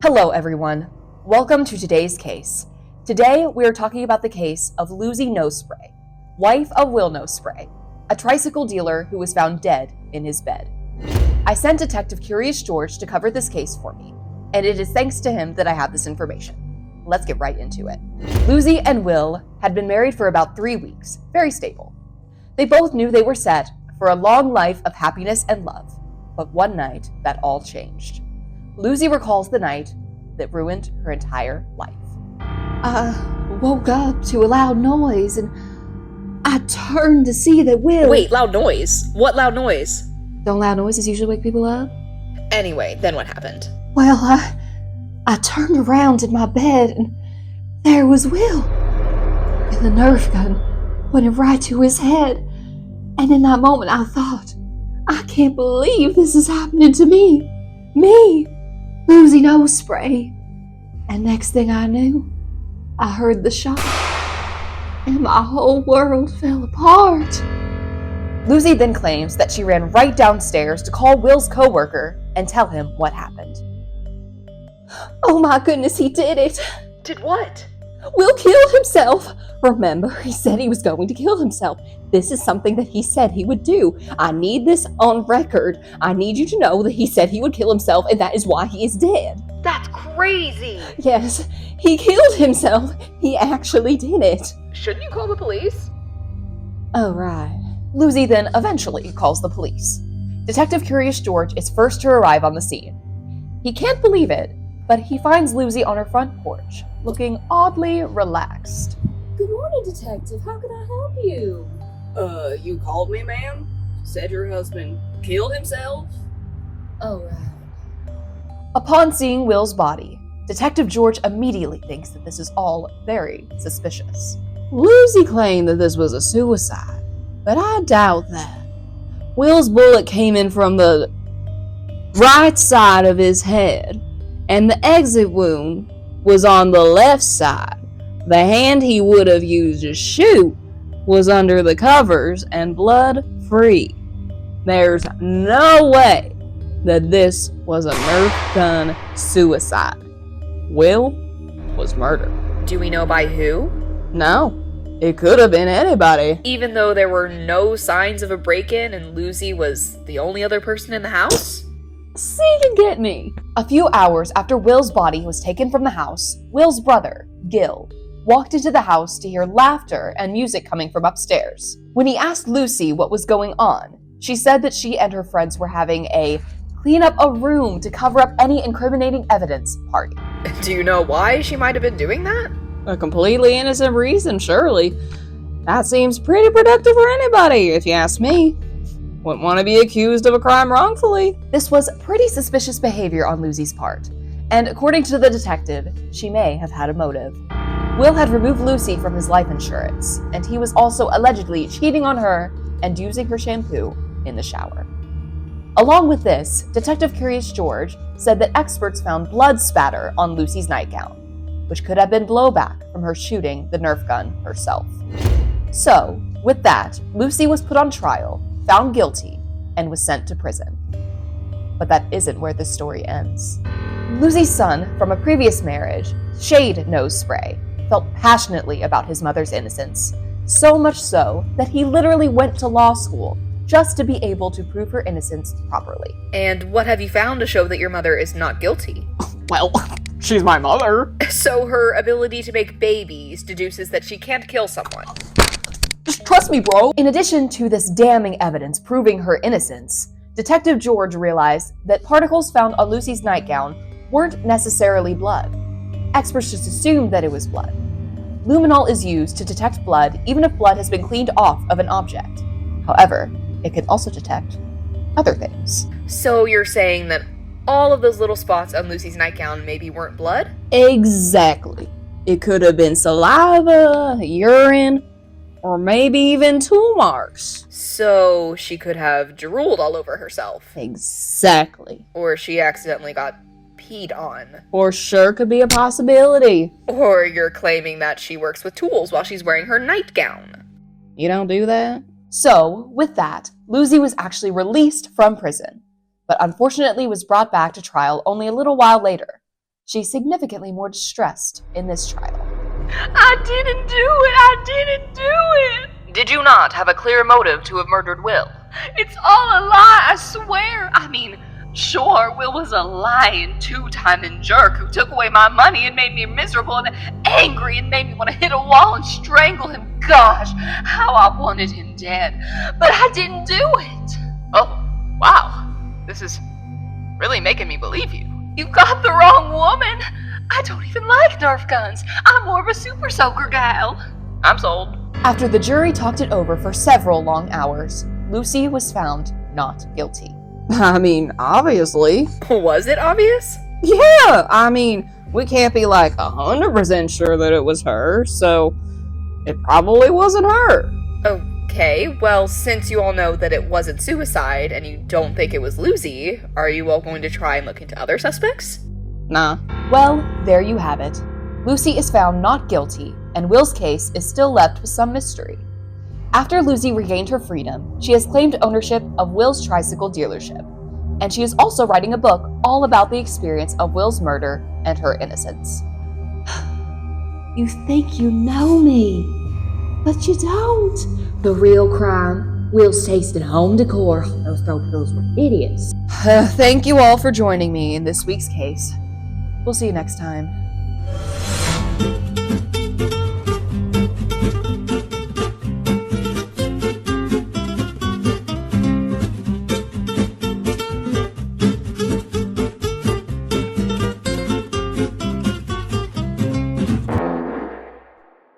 Hello, everyone. Welcome to today's case. Today, we are talking about the case of Suzie Nosspray, wife of Will Nosspray, a tricycle dealer who was found dead in his bed. I sent Detective Curious George to cover this case for me, and it is thanks to him that I have this information. Let's get right into it. Suzie and Will had been married for about 3 weeks, very stable. They both knew they were set for a long life of happiness and love, but one night, that all changed. Suzie recalls the night that ruined her entire life. I woke up to a loud noise and I turned to see that Will... Wait, loud noise? What loud noise? Don't loud noises usually wake people up? Anyway, then what happened? Well, I turned around in my bed and there was Will with a Nerf gun pointed right to his head. And in that moment I thought, I can't believe this is happening to me. Me, Suzie Nosspray. And next thing I knew, I heard the shot, and my whole world fell apart. Suzie then claims that she ran right downstairs to call Will's coworker and tell him what happened. Oh my goodness, he did it. Did what? Will killed himself. Remember, he said he was going to kill himself. This is something that he said he would do. I need this on record. I need you to know that he said he would kill himself, and that is why he is dead. That's crazy! Yes, he killed himself. He actually did it. Shouldn't you call the police? Oh, right. Suzie then eventually calls the police. Detective Curious George is first to arrive on the scene. He can't believe it, but he finds Suzie on her front porch, looking oddly relaxed. Good morning, Detective. How can I help you? You called me, ma'am? Said your husband killed himself? Oh, right. Upon seeing Will's body, Detective George immediately thinks that this is all very suspicious. Suzie claimed that this was a suicide, but I doubt that. Will's bullet came in from the right side of his head, and the exit wound was on the left side. The hand he would have used to shoot was under the covers and blood-free. There's no way that this was a Nerf gun suicide. Will was murdered. Do we know by who? No, it could have been anybody. Even though there were no signs of a break-in and Suzie was the only other person in the house? See you get me. A few hours after Will's body was taken from the house, Will's brother, Gil, walked into the house to hear laughter and music coming from upstairs. When he asked Lucy what was going on, she said that she and her friends were having a clean up a room to cover up any incriminating evidence party. Do you know why she might have been doing that? A completely innocent reason, surely. That seems pretty productive for anybody, if you ask me. Wouldn't want to be accused of a crime wrongfully. This was pretty suspicious behavior on Susie's part, and according to the detective, she may have had a motive. Will had removed Lucy from his life insurance, and he was also allegedly cheating on her and using her shampoo in the shower. Along with this, Detective Curious George said that experts found blood spatter on Lucy's nightgown, which could have been blowback from her shooting the Nerf gun herself. So, with that, Lucy was put on trial, found guilty, and was sent to prison. But that isn't where this story ends. Susie's son from a previous marriage, Shade Nosspray, felt passionately about his mother's innocence, so much so that he literally went to law school just to be able to prove her innocence properly. And what have you found to show that your mother is not guilty? Well, she's my mother. So her ability to make babies deduces that she can't kill someone. Just trust me, bro. In addition to this damning evidence proving her innocence, Detective George realized that particles found on Lucy's nightgown weren't necessarily blood. Experts just assumed that it was blood. Luminol is used to detect blood even if blood has been cleaned off of an object. However, it can also detect other things. So you're saying that all of those little spots on Lucy's nightgown maybe weren't blood? Exactly. It could have been saliva, urine, or maybe even tool marks. So she could have drooled all over herself. Exactly. Or she accidentally got peed on. For sure could be a possibility. Or you're claiming that she works with tools while she's wearing her nightgown. You don't do that? So, with that, Suzie was actually released from prison, but unfortunately was brought back to trial only a little while later. She's significantly more distressed in this trial. I didn't do it! Did you not have a clear motive to have murdered Will? It's all a lie, I swear! I mean, sure, Will was a lying, two-timing jerk who took away my money and made me miserable and angry and made me want to hit a wall and strangle him. Gosh, how I wanted him dead. But I didn't do it! Oh, wow. This is really making me believe you. You've got the wrong woman! I don't even like Nerf guns. I'm more of a super soaker gal. I'm sold. After the jury talked it over for several long hours, Lucy was found not guilty. I mean, obviously. Was it obvious? Yeah, I mean, we can't be like 100% sure that it was her, so it probably wasn't her. Okay, well, since you all know that it wasn't suicide and you don't think it was Lucy, are you all going to try and look into other suspects? Nah. Well, there you have it. Lucy is found not guilty, and Will's case is still left with some mystery. After Lucy regained her freedom, she has claimed ownership of Will's tricycle dealership, and she is also writing a book all about the experience of Will's murder and her innocence. You think you know me, but you don't. The real crime, Will's tasting home decor. Those throw pills were idiots. Thank you all for joining me in this week's case. We'll see you next time.